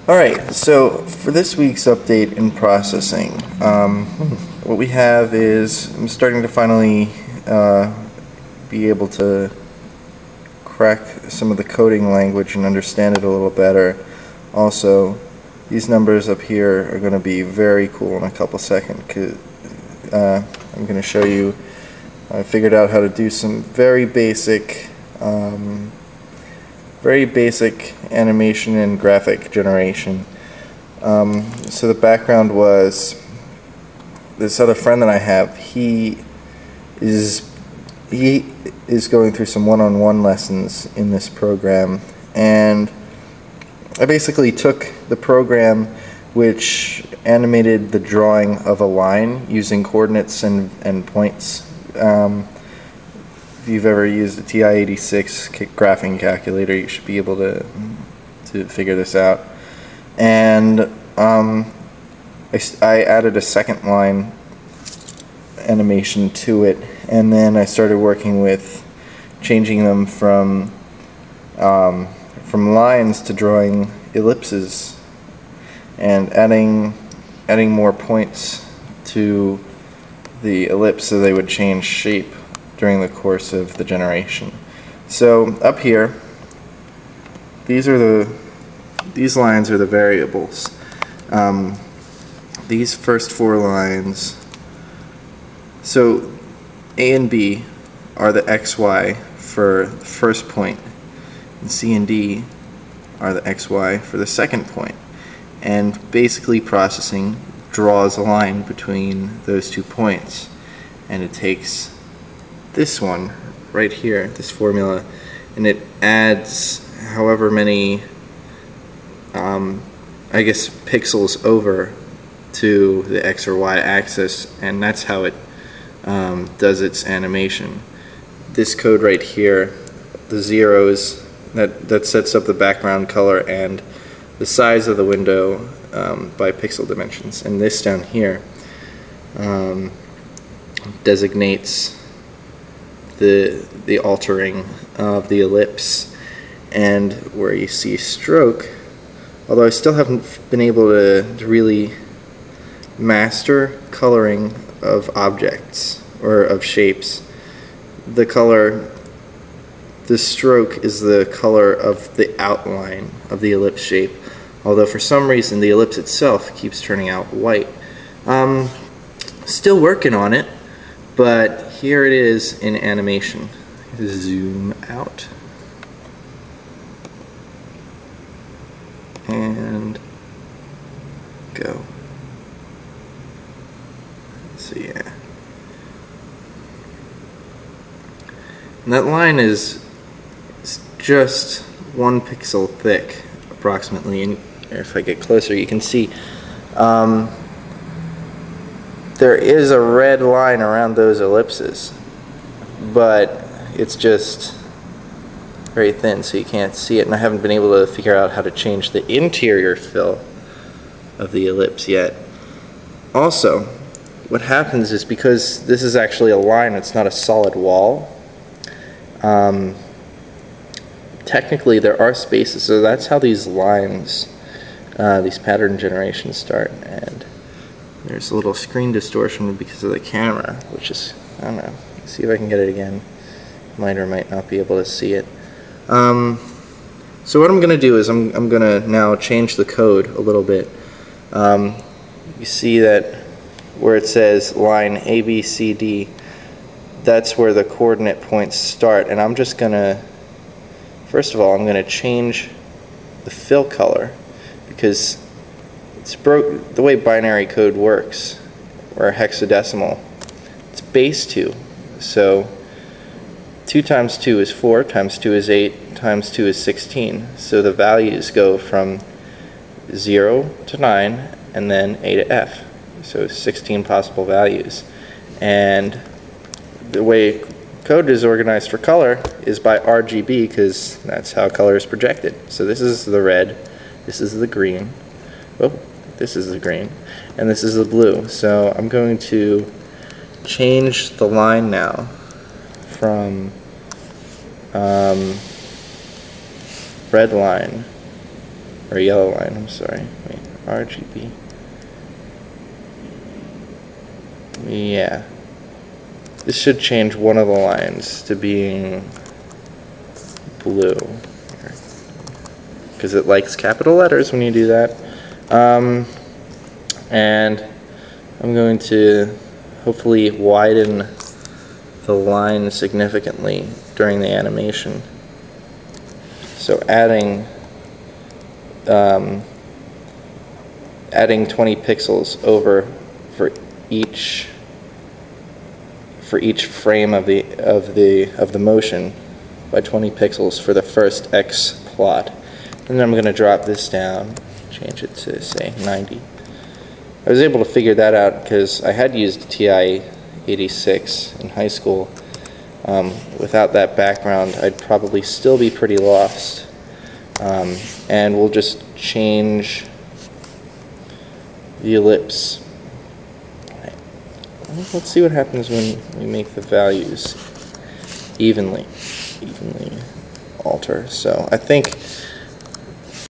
Alright, so for this week's update in processing, what we have is I'm starting to finally be able to crack some of the coding language and understand it a little better. Also, these numbers up here are going to be very cool in a couple seconds. I'm going to show you, I figured out how to do some very basic animation and graphic generation. So the background was this other friend that I have. He is going through some one-on-one lessons in this program, and I basically took the program which animated the drawing of a line using coordinates and points. If you've ever used a TI-86 graphing calculator, you should be able to figure this out. And I added a second line animation to it, and then I started working with changing them from lines to drawing ellipses and adding more points to the ellipse so they would change shape during the course of the generation. So up here, these lines are the variables. These first four lines, so A and B are the XY for the first point, and C and D are the XY for the second point. And basically processing draws a line between those 2 points, and it takes this one right here, this formula, and it adds however many I guess pixels over to the X or Y axis, and that's how it does its animation. This code right here, the zeros, that sets up the background color and the size of the window by pixel dimensions, and this down here designates the altering of the ellipse. And where you see stroke, although I still haven't been able to really master coloring of objects or of shapes, the stroke is the color of the outline of the ellipse shape, although for some reason the ellipse itself keeps turning out white. Still working on it, but here it is in animation. Zoom out and go. So yeah, and that line is just 1 pixel thick approximately, and if I get closer you can see there is a red line around those ellipses, but it's just very thin so you can't see it, and I haven't been able to figure out how to change the interior fill of the ellipse yet. Also, what happens is, because this is actually a line, it's not a solid wall, technically there are spaces, so that's how these lines, these pattern generations start. And there's a little screen distortion because of the camera, which is, I don't know, see if I can get it again. Might or might not be able to see it. So what I'm going to do is I'm going to now change the code a little bit. You see that where it says line A, B, C, D, that's where the coordinate points start, and I'm just going to, first of all, I'm going to change the fill color, because it's the way binary code works, or hexadecimal, it's base 2. So 2 times 2 is 4, times 2 is 8, times 2 is 16. So the values go from 0 to 9, and then A to F. So 16 possible values. And the way code is organized for color is by RGB, because that's how color is projected. So this is the red, this is the green, oh, this is the green, and this is the blue. So I'm going to change the line now from red line or yellow line, I'm sorry. Wait, RGB. Yeah. This should change one of the lines to being blue. Because it likes capital letters when you do that. And I'm going to hopefully widen the line significantly during the animation. So adding 20 pixels over for each frame of the motion by 20 pixels for the first X plot. And then I'm going to drop this down, change it to say 90. I was able to figure that out because I had used TI 86 in high school. Without that background, I'd probably still be pretty lost. And we'll just change the ellipse. Let's see what happens when we make the values evenly alter. So I think